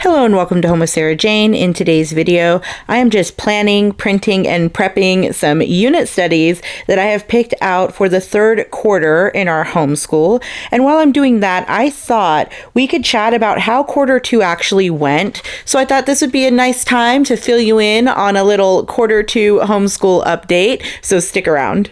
Hello and welcome to Home with Sarah Jane. In today's video, I am just planning, printing, and prepping some unit studies that I have picked out for the third quarter in our homeschool. And while I'm doing that, I thought we could chat about how quarter two actually went. So I thought this would be a nice time to fill you in on a little quarter two homeschool update. So stick around.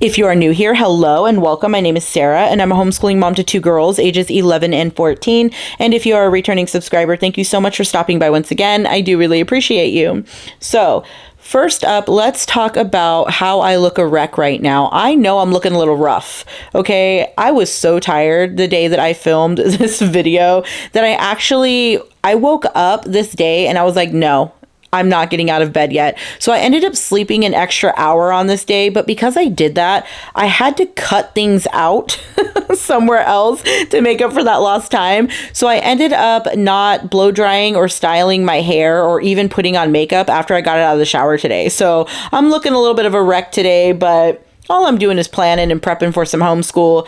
If you are new here, hello and welcome. My name is Sarah and I'm a homeschooling mom to two girls, ages 11 and 14. And if you are a returning subscriber, thank you so much for stopping by once again. I do really appreciate you. So first up, let's talk about how I look a wreck right now. I know I'm looking a little rough, okay? I was so tired the day that I filmed this video that I woke up this day and I was like, no, I'm not getting out of bed yet. So I ended up sleeping an extra hour on this day, but because I did that, I had to cut things out somewhere else to make up for that lost time. So I ended up not blow drying or styling my hair or even putting on makeup after I got it out of the shower today. So I'm looking a little bit of a wreck today, but all I'm doing is planning and prepping for some homeschool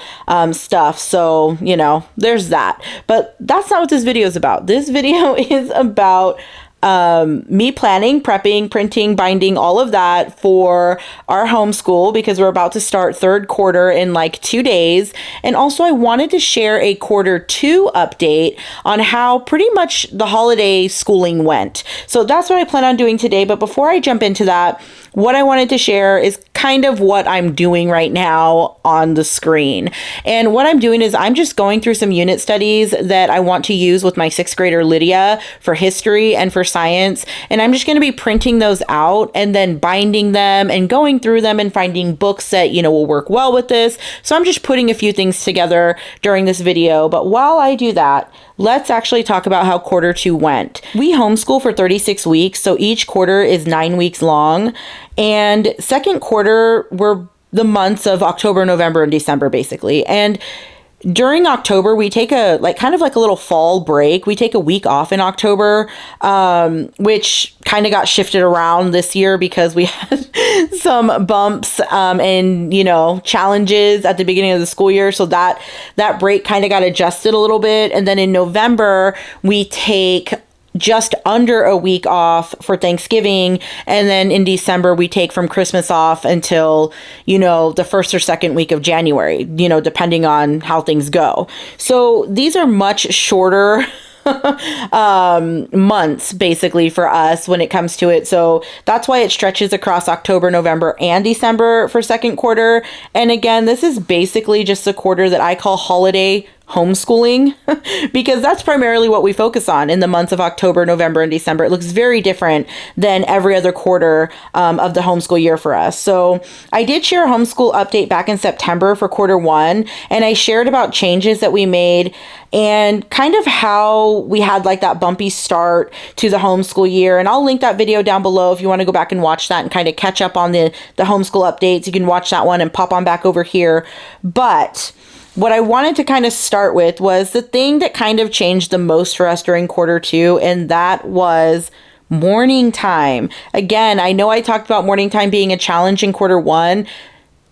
stuff. So, there's that. But that's not what this video is about. This video is about me planning, prepping, printing, binding, all of that for our homeschool because we're about to start third quarter in like 2 days. And also I wanted to share a quarter two update on how pretty much the holiday schooling went. So that's what I plan on doing today. But before I jump into that, what I wanted to share is kind of what I'm doing right now on the screen. And what I'm doing is I'm just going through some unit studies that I want to use with my sixth grader Lydia for history and for science. And I'm just going to be printing those out and then binding them and going through them and finding books that, will work well with this. So I'm just putting a few things together during this video. But while I do that, let's actually talk about how quarter two went. We homeschool for 36 weeks, so each quarter is 9 weeks long. And second quarter were the months of October, November, and December, basically. And during October, we take a kind of like a little fall break. We take a week off in October, which kind of got shifted around this year because we had some bumps and challenges at the beginning of the school year. So that break kind of got adjusted a little bit. And then in November, we take just under a week off for Thanksgiving. And then in December, we take from Christmas off until, the first or second week of January, depending on how things go. So these are much shorter months basically for us when it comes to it. So that's why it stretches across October, November, and December for second quarter. And again, this is basically just a quarter that I call holiday homeschooling because that's primarily what we focus on in the months of October, November, and December. It looks very different than every other quarter of the homeschool year for us. So I did share a homeschool update back in September for quarter one, and I shared about changes that we made and kind of how we had like that bumpy start to the homeschool year. And I'll link that video down below if you want to go back and watch that and kind of catch up on the homeschool updates. You can watch that one and pop on back over here. But what I wanted to kind of start with was the thing that kind of changed the most for us during quarter two, and that was morning time. Again, I know I talked about morning time being a challenge in quarter one.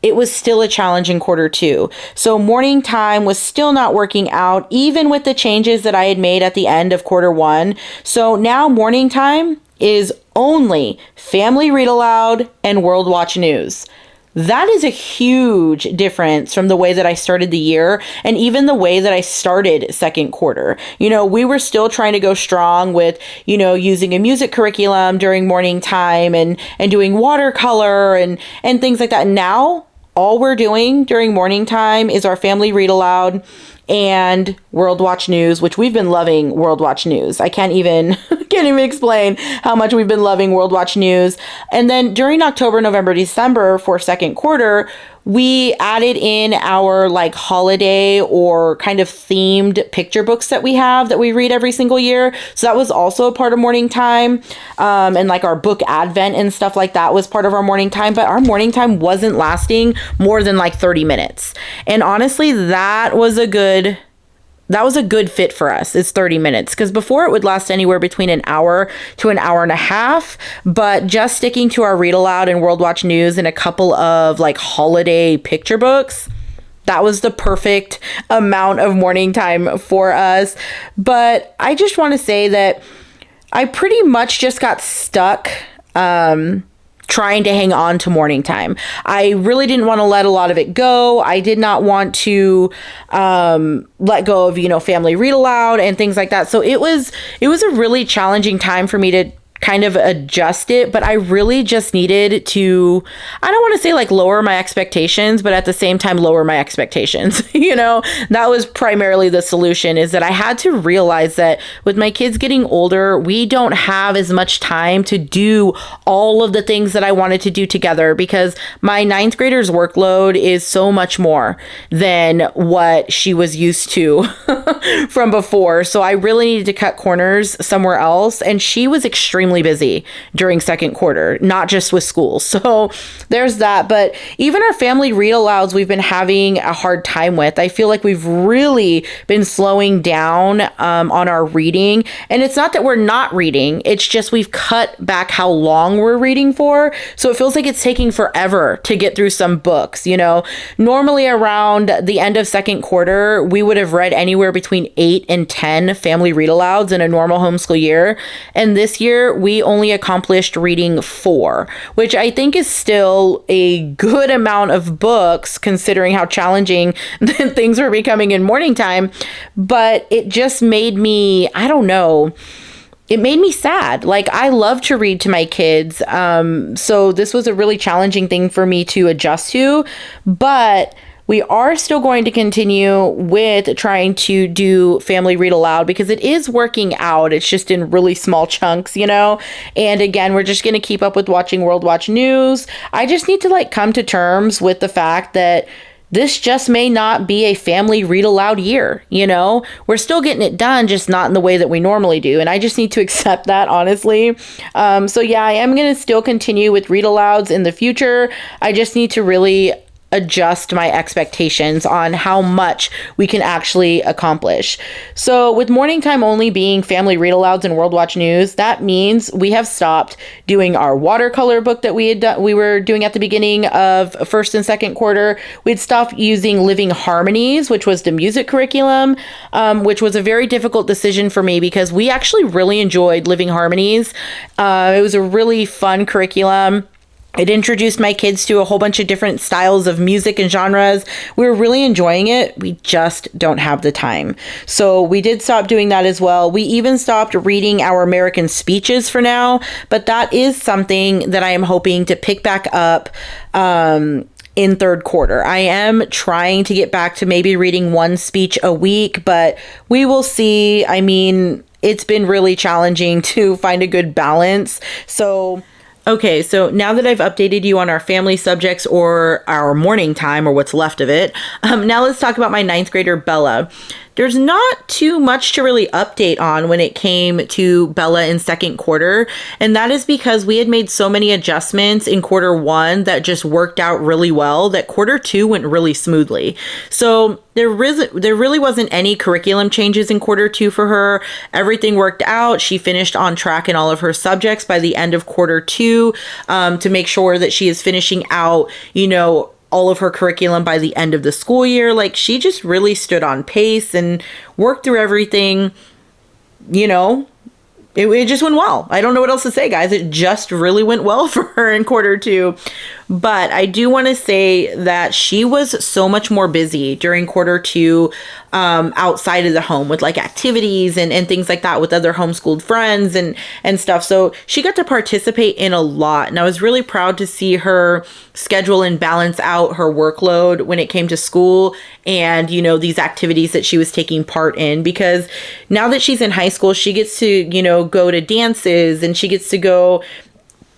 It was still a challenge in quarter two. So morning time was still not working out, even with the changes that I had made at the end of quarter one. So now morning time is only family read aloud and World Watch News. That is a huge difference from the way that I started the year and even the way that I started second quarter. We were still trying to go strong with, using a music curriculum during morning time and doing watercolor and things like that. And now all we're doing during morning time is our family read aloud and World Watch News, which we've been loving World Watch News. I can't even explain how much we've been loving World Watch News. And then during October, November, December for second quarter, we added in our holiday or kind of themed picture books that we have that we read every single year. So that was also a part of morning time. And our book advent and stuff like that was part of our morning time. But our morning time wasn't lasting more than 30 minutes. And honestly, that was a good fit for us. It's 30 minutes because before it would last anywhere between an hour to an hour and a half, but just sticking to our read aloud and World Watch News and a couple of holiday picture books, that was the perfect amount of morning time for us. But I just want to say that I pretty much just got stuck trying to hang on to morning time. I really didn't want to let a lot of it go. I did not want to let go of, family read aloud and things like that. So it was a really challenging time for me to kind of adjust it, but I really just needed to, I don't want to say like lower my expectations, but at the same time lower my expectations. That was primarily the solution, is that I had to realize that with my kids getting older, we don't have as much time to do all of the things that I wanted to do together, because my ninth grader's workload is so much more than what she was used to from before. So I really needed to cut corners somewhere else. And she was extremely busy during second quarter, not just with school. So there's that. But even our family read alouds, we've been having a hard time with. I feel like we've really been slowing down on our reading. And it's not that we're not reading, it's just we've cut back how long we're reading for. So it feels like it's taking forever to get through some books. Normally around the end of second quarter, we would have read anywhere between 8 and 10 family read alouds in a normal homeschool year. And this year, we only accomplished reading 4, which I think is still a good amount of books considering how challenging things were becoming in morning time. But it just made me, I don't know, it made me sad. Like, I love to read to my kids. So this was a really challenging thing for me to adjust to, but we are still going to continue with trying to do family read aloud because it is working out. It's just in really small chunks, And again, we're just going to keep up with watching World Watch News. I just need to come to terms with the fact that this just may not be a family read aloud year. We're still getting it done, just not in the way that we normally do. And I just need to accept that, honestly. So yeah, I am going to still continue with read alouds in the future. I just need to really adjust my expectations on how much we can actually accomplish. So with morning time only being family read alouds and World Watch News, that means we have stopped doing our watercolor book that we were doing at the beginning of first and second quarter. We'd stopped using Living Harmonies, which was the music curriculum, which was a very difficult decision for me because we actually really enjoyed Living Harmonies. It was a really fun curriculum. It introduced my kids to a whole bunch of different styles of music and genres. We were really enjoying it. We just don't have the time. So we did stop doing that as well. We even stopped reading our American speeches for now, but that is something that I am hoping to pick back up in third quarter. I am trying to get back to maybe reading one speech a week, but we will see. I mean, it's been really challenging to find a good balance. Okay, so now that I've updated you on our family subjects or our morning time or what's left of it, now let's talk about my ninth grader, Bella. There's not too much to really update on when it came to Bella in second quarter, and that is because we had made so many adjustments in quarter one that just worked out really well that quarter two went really smoothly. So there really wasn't any curriculum changes in quarter two for her. Everything worked out. She finished on track in all of her subjects by the end of quarter two, to make sure that she is finishing out, all of her curriculum by the end of the school year. She just really stood on pace and worked through everything. It just went well. I don't know what else to say, guys. It just really went well for her in quarter two. But I do want to say that she was so much more busy during quarter two, outside of the home with activities and things like that with other homeschooled friends and stuff. So she got to participate in a lot. And I was really proud to see her schedule and balance out her workload when it came to school and, these activities that she was taking part in. Because now that she's in high school, she gets to, go to dances and she gets to go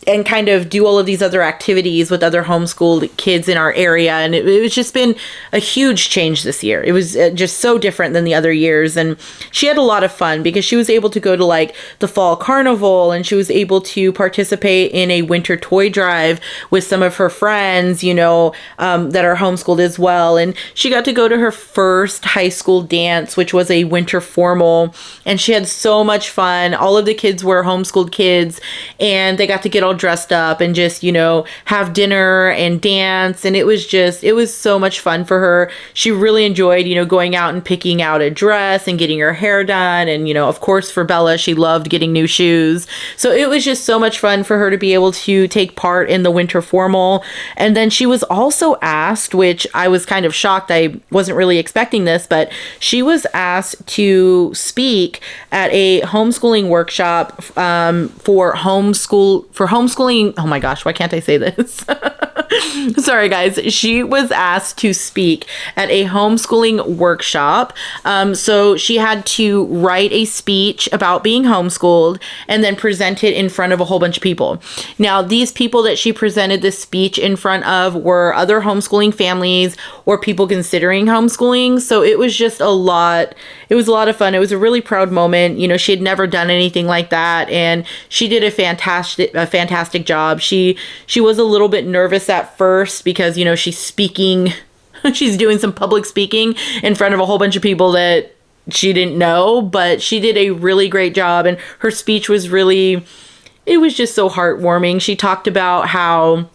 and kind of do all of these other activities with other homeschooled kids in our area. And it was just been a huge change this year. It was just so different than the other years. And she had a lot of fun because she was able to go to the fall carnival, and she was able to participate in a winter toy drive with some of her friends, that are homeschooled as well. And she got to go to her first high school dance, which was a winter formal. And she had so much fun. All of the kids were homeschooled kids, and they got to get all all dressed up and just, have dinner and dance. And it was so much fun for her. She really enjoyed, going out and picking out a dress and getting her hair done. And, of course, for Bella, she loved getting new shoes. So it was just so much fun for her to be able to take part in the winter formal. And then she was also asked, which I was kind of shocked. I wasn't really expecting this, but she was asked to speak at a homeschooling workshop for homeschooling. Oh my gosh, why can't I say this? Sorry, guys. She was asked to speak at a homeschooling workshop. So she had to write a speech about being homeschooled and then present it in front of a whole bunch of people. Now, these people that she presented this speech in front of were other homeschooling families or people considering homeschooling. So it was just a lot. It was a lot of fun. It was a really proud moment. She had never done anything like that, and she did a fantastic job. She was a little bit nervous at first because, she's speaking, she's doing some public speaking in front of a whole bunch of people that she didn't know, but she did a really great job, and her speech was it was just so heartwarming. She talked about how,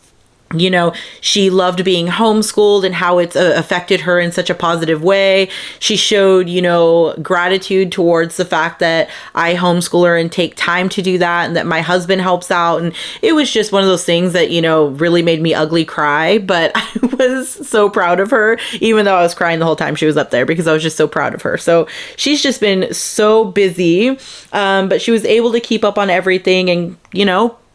she loved being homeschooled and how it's affected her in such a positive way. She showed, gratitude towards the fact that I homeschool her and take time to do that, and that my husband helps out. And it was just one of those things that, really made me ugly cry. But I was so proud of her, even though I was crying the whole time she was up there, because I was just so proud of her. So she's just been so busy, but she was able to keep up on everything. And,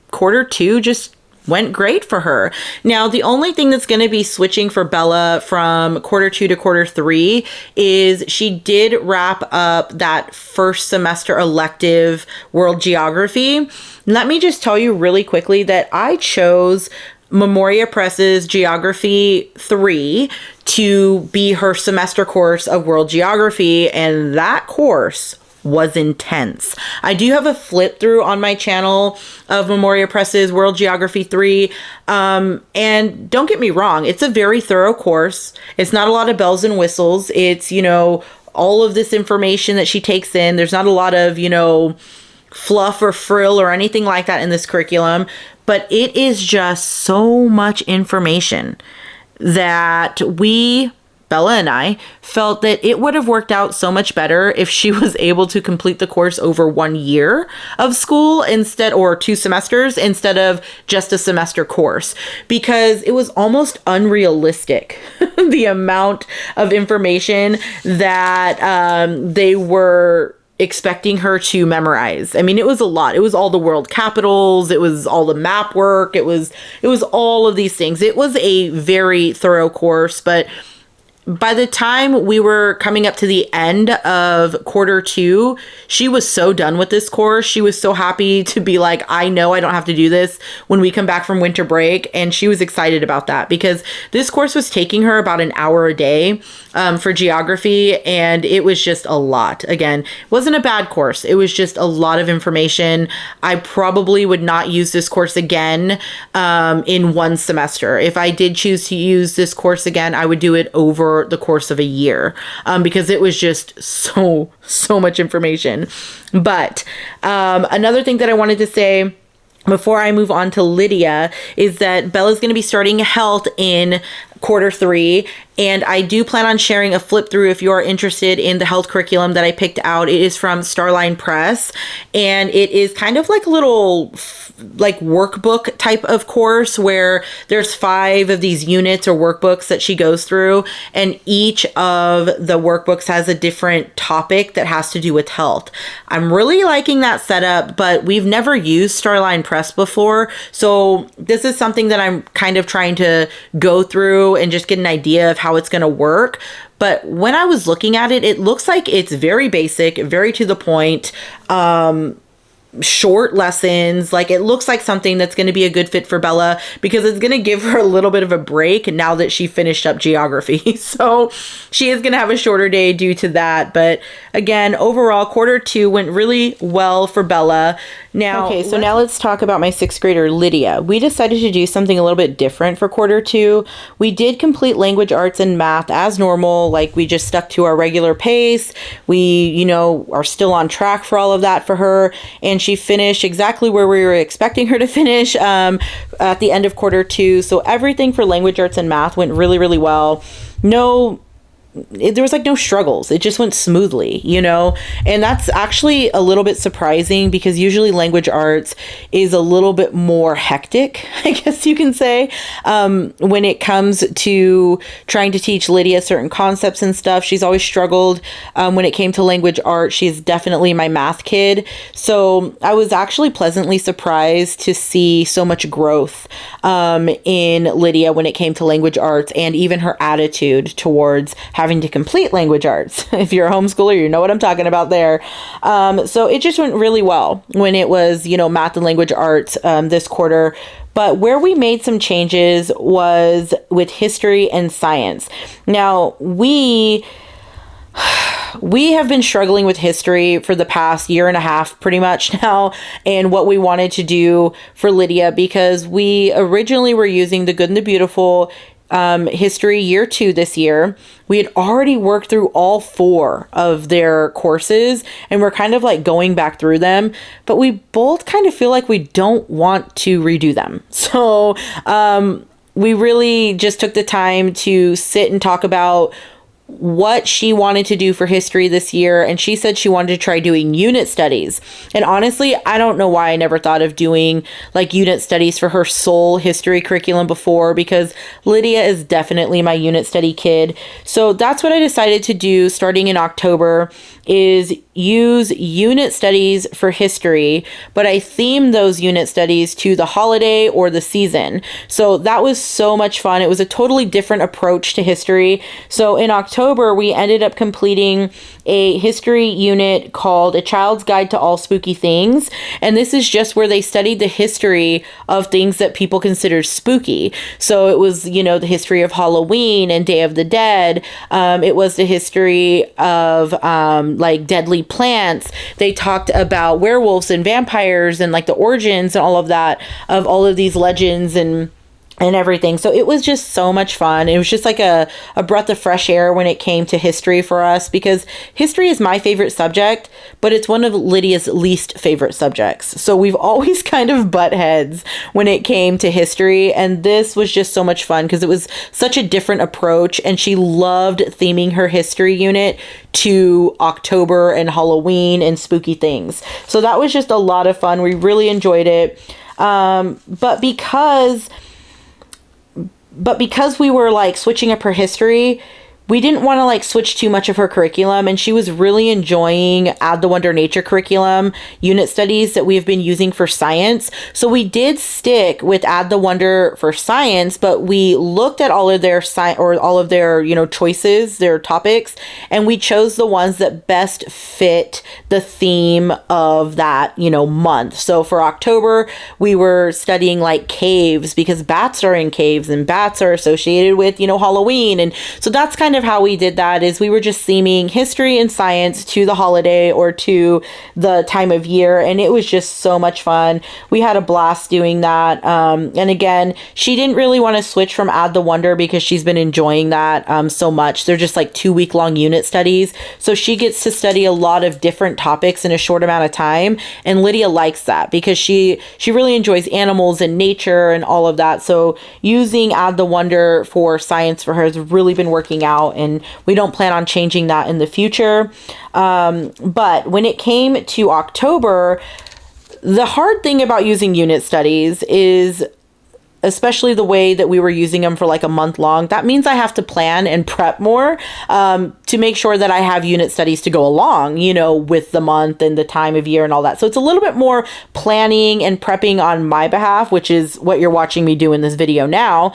quarter two just went great for her. Now, the only thing that's going to be switching for Bella from quarter two to quarter three is she did wrap up that first semester elective world geography. Let me just tell you really quickly that I chose Memoria Press's Geography 3 to be her semester course of world geography, and that course was intense. I do have a flip through on my channel of Memoria Press's World Geography 3. And don't get me wrong, it's a very thorough course. It's not a lot of bells and whistles. It's, all of this information that she takes in. There's not a lot of, fluff or frill or anything like that in this curriculum, but it is just so much information that Bella and I felt that it would have worked out so much better if she was able to complete the course over 1 year of school or 2 semesters instead of just a semester course, because it was almost unrealistic the amount of information that they were expecting her to memorize. I mean, it was a lot. It was all the world capitals. It was all the map work. It was all of these things. It was a very thorough course, but by the time we were coming up to the end of quarter two, she was so done with this course. She was so happy to be like, I know I don't have to do this when we come back from winter break. And she was excited about that because this course was taking her about an hour a day for geography. And it was just a lot. Again, it wasn't a bad course. It was just a lot of information. I probably would not use this course again in one semester. If I did choose to use this course again, I would do it over the course of a year because it was just so much information. But another thing that I wanted to say before I move on to Lydia is that Bella's going to be starting health in quarter three, and I do plan on sharing a flip through if you're interested in the health curriculum that I picked out. It is from Starline Press, and it is kind of like a little like workbook type of course where there's 5 of these units or workbooks that she goes through, and each of the workbooks has a different topic that has to do with health. I'm really liking that setup, but we've never used Starline Press before, so this is something that I'm kind of trying to go through and just get an idea of how it's going to work. But when I was looking at it, it looks like it's very basic, very to the point, short lessons. Like, it looks like something that's going to be a good fit for Bella because it's going to give her a little bit of a break now that she finished up geography. So she is going to have a shorter day due to that. But again, overall, quarter two went really well for Bella. Now, okay, so now let's talk about my 6th grader, Lydia. We decided to do something a little bit different for quarter two. We did complete language arts and math as normal. Like, we just stuck to our regular pace. We, are still on track for all of that for her. And she finished exactly where we were expecting her to finish at the end of quarter 2. So everything for language arts and math went really, really well. There was like no struggles. It just went smoothly, and that's actually a little bit surprising because usually language arts is a little bit more hectic, I guess you can say, when it comes to trying to teach Lydia certain concepts and stuff. She's always struggled when it came to language arts. She's definitely my math kid. So I was actually pleasantly surprised to see so much growth in Lydia when it came to language arts, and even her attitude towards having to complete language arts. If you're a homeschooler, you know what I'm talking about there. So it just went really well when it was, math and language arts this quarter. But where we made some changes was with history and science. Now, we have been struggling with history for the past year and a half pretty much now, and what we wanted to do for Lydia, because we originally were using the Good and the Beautiful history year 2 this year. We had already worked through all 4 of their courses, and we're kind of like going back through them, but we both kind of feel like we don't want to redo them. So we really just took the time to sit and talk about what she wanted to do for history this year, and she said she wanted to try doing unit studies. And honestly, I don't know why I never thought of doing like unit studies for her sole history curriculum before, because Lydia is definitely my unit study kid. So that's what I decided to do starting in October, is use unit studies for history, but I themed those unit studies to the holiday or the season. So that was so much fun. It was a totally different approach to history. So in October, we ended up completing a history unit called A Child's Guide to All Spooky Things. And this is just where they studied the history of things that people consider spooky. So it was, the history of Halloween and Day of the Dead. It was the history of like deadly plants. They talked about werewolves and vampires and like the origins and all of that, of all of these legends and everything. So it was just so much fun. It was just like a breath of fresh air when it came to history for us, because history is my favorite subject, but it's one of Lydia's least favorite subjects. So we've always kind of butt heads when it came to history. And this was just so much fun because it was such a different approach, and she loved theming her history unit to October and Halloween and spooky things. So that was just a lot of fun. We really enjoyed it. But because we were like switching up her history, we didn't want to like switch too much of her curriculum, and she was really enjoying Add the Wonder Nature curriculum unit studies that we have been using for science. So we did stick with Add the Wonder for science, but we looked at all of their choices, their topics, and we chose the ones that best fit the theme of that, month. So for October, we were studying like caves, because bats are in caves and bats are associated with, Halloween. And so that's kind of how we did that, is we were just theming history and science to the holiday or to the time of year, and it was just so much fun. We had a blast doing that. And again, she didn't really want to switch from Add the Wonder because she's been enjoying that so much. They're just like 2-week long unit studies, so she gets to study a lot of different topics in a short amount of time, and Lydia likes that because she really enjoys animals and nature and all of that. So using Add the Wonder for science for her has really been working out, and we don't plan on changing that in the future. But when it came to October, the hard thing about using unit studies is, especially the way that we were using them for like a month long, that means I have to plan and prep more to make sure that I have unit studies to go along, with the month and the time of year and all that. So it's a little bit more planning and prepping on my behalf, which is what you're watching me do in this video now.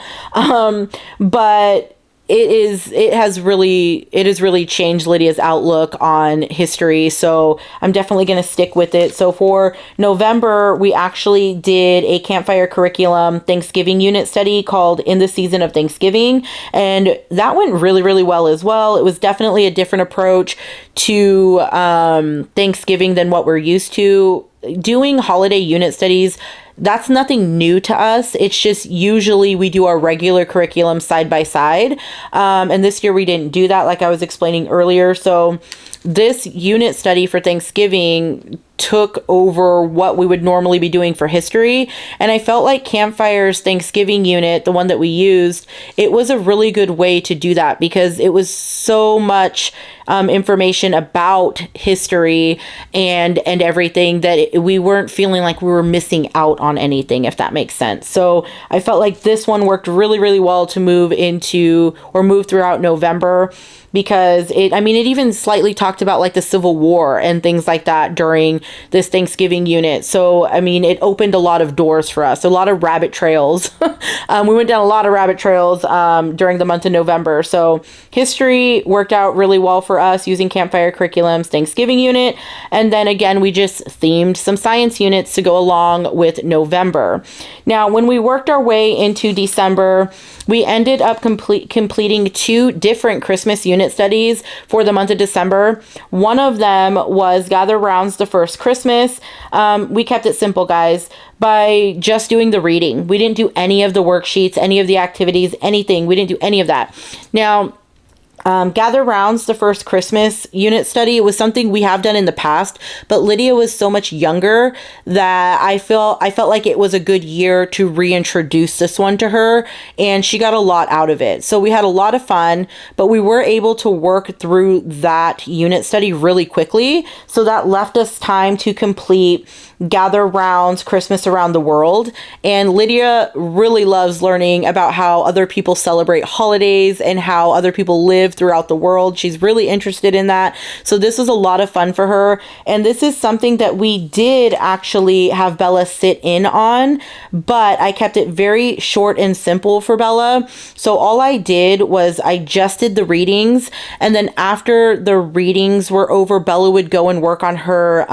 But it has really changed Lydia's outlook on history. So I'm definitely going to stick with it. So for November, we actually did a campfire curriculum Thanksgiving unit study called In the Season of Thanksgiving. And that went really, really well as well. It was definitely a different approach to Thanksgiving than what we're used to doing holiday unit studies, that's nothing new to us. It's just usually we do our regular curriculum side by side. And this year we didn't do that, like I was explaining earlier. So this unit study for Thanksgiving took over what we would normally be doing for history. And I felt like Campfire's Thanksgiving unit, the one that we used, it was a really good way to do that because it was so much information about history and everything that we weren't feeling like we were missing out on anything, if that makes sense. So I felt like this one worked really, really well to move throughout November, because it even slightly talked about like the Civil War and things like that during this Thanksgiving unit. So, it opened a lot of doors for us, a lot of rabbit trails. We went down a lot of rabbit trails during the month of November. So history worked out really well for us using Campfire Curriculum's Thanksgiving unit. And then again, we just themed some science units to go along with November. Now, when we worked our way into December, we ended up completing 2 different Christmas unit studies for the month of December. One of them was Gather Round's The First Christmas. We kept it simple, guys, by just doing the reading. We didn't do any of the worksheets, any of the activities, anything. We didn't do any of that. Now, Gather Round's The First Christmas unit study was something we have done in the past, but Lydia was so much younger that I felt like it was a good year to reintroduce this one to her, and she got a lot out of it. So we had a lot of fun, but we were able to work through that unit study really quickly. So that left us time to complete Gather Round's Christmas Around the World. And Lydia really loves learning about how other people celebrate holidays and how other people live throughout the world. She's really interested in that. So this was a lot of fun for her. And this is something that we did actually have Bella sit in on, but I kept it very short and simple for Bella. So all I did was I just did the readings. And then after the readings were over, Bella would go and work on her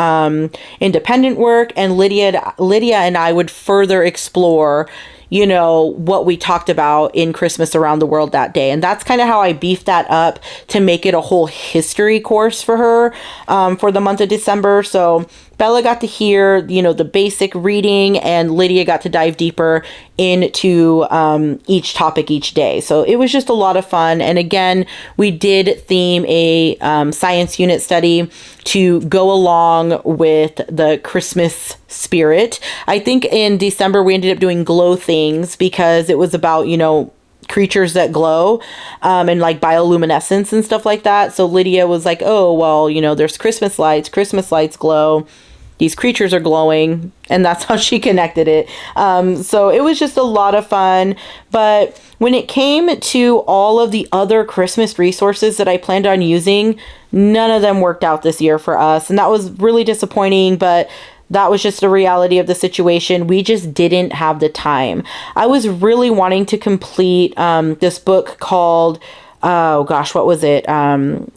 independent work. And Lydia and I would further explore, what we talked about in Christmas Around the World that day. And that's kind of how I beefed that up to make it a whole history course for her for the month of December. So Bella got to hear, the basic reading, and Lydia got to dive deeper into each topic each day. So it was just a lot of fun. And again, we did theme a science unit study to go along with the Christmas spirit. I think in December, we ended up doing glow things because it was about, creatures that glow and like bioluminescence and stuff like that. So Lydia was like, oh, well, there's Christmas lights glow. These creatures are glowing, and that's how she connected it. So it was just a lot of fun. But when it came to all of the other Christmas resources that I planned on using, none of them worked out this year for us. And that was really disappointing, but that was just a reality of the situation. We just didn't have the time. I was really wanting to complete this book called, oh gosh, what was it?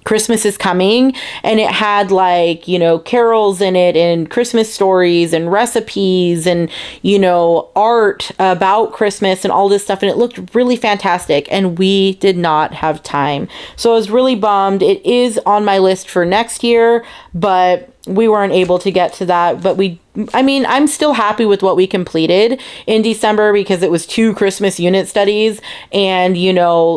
Christmas is Coming. And it had carols in it and Christmas stories and recipes and, art about Christmas and all this stuff. And it looked really fantastic. And we did not have time. So I was really bummed. It is on my list for next year, but we weren't able to get to that. But I'm still happy with what we completed in December because it was 2 Christmas unit studies and,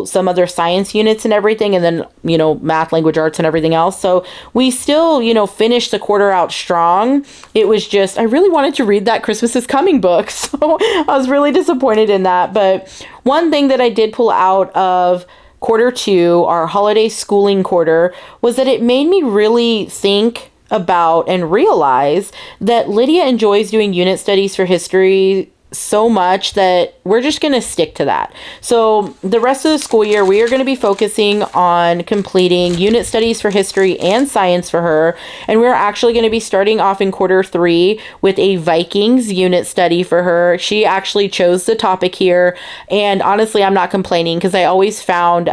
some other science units and everything. And then, math, language arts and everything else. So we still, finished the quarter out strong. It was just, I really wanted to read that Christmas is Coming book. So I was really disappointed in that. But one thing that I did pull out of quarter 2, our holiday schooling quarter, was that it made me really think about and realize that Lydia enjoys doing unit studies for history so much that we're just going to stick to that. So the rest of the school year, we are going to be focusing on completing unit studies for history and science for her. And we're actually going to be starting off in quarter 3 with a Vikings unit study for her. She actually chose the topic here. And honestly, I'm not complaining because I always found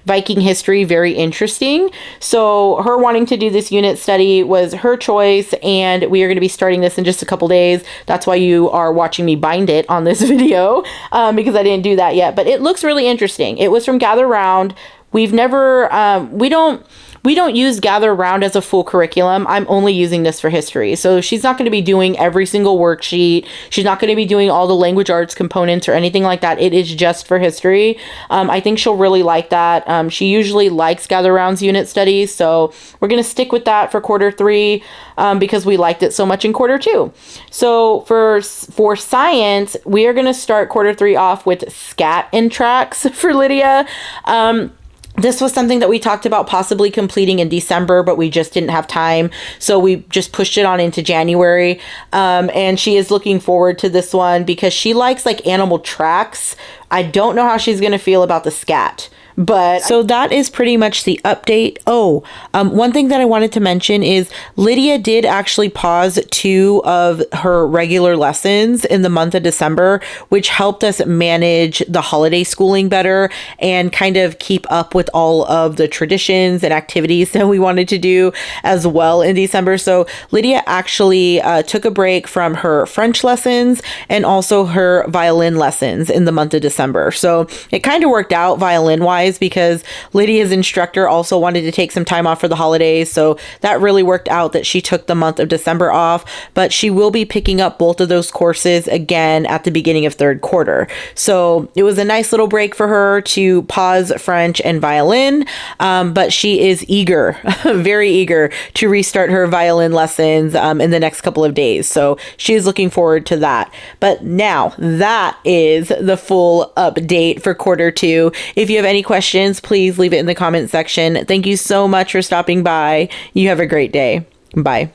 Viking history very interesting. So her wanting to do this unit study was her choice, and we are going to be starting this in just a couple days. That's why you are watching me bind it on this video, because I didn't do that yet. But it looks really interesting. It was from Gather Round. We've never, we don't use Gather Around as a full curriculum. I'm only using this for history. So she's not going to be doing every single worksheet. She's not going to be doing all the language arts components or anything like that. It is just for history. I think she'll really like that. She usually likes Gather Around's unit studies. So we're going to stick with that for quarter 3 because we liked it so much in quarter 2. So for science, we are going to start quarter 3 off with scat and tracks for Lydia. This was something that we talked about possibly completing in December, but we just didn't have time. So we just pushed it on into January. And she is looking forward to this one because she likes like animal tracks. I don't know how she's going to feel about the scat. But so that is pretty much the update. One thing that I wanted to mention is Lydia did actually pause 2 of her regular lessons in the month of December, which helped us manage the holiday schooling better and kind of keep up with all of the traditions and activities that we wanted to do as well in December. So Lydia actually took a break from her French lessons and also her violin lessons in the month of December. So it kind of worked out violin wise because Lydia's instructor also wanted to take some time off for the holidays. So that really worked out that she took the month of December off, but she will be picking up both of those courses again at the beginning of 3rd quarter. So it was a nice little break for her to pause French and violin, but she is eager, very eager to restart her violin lessons in the next couple of days. So she is looking forward to that. But now that is the full update for quarter 2. If you have any questions, please leave it in the comment section. Thank you so much for stopping by. You have a great day. Bye.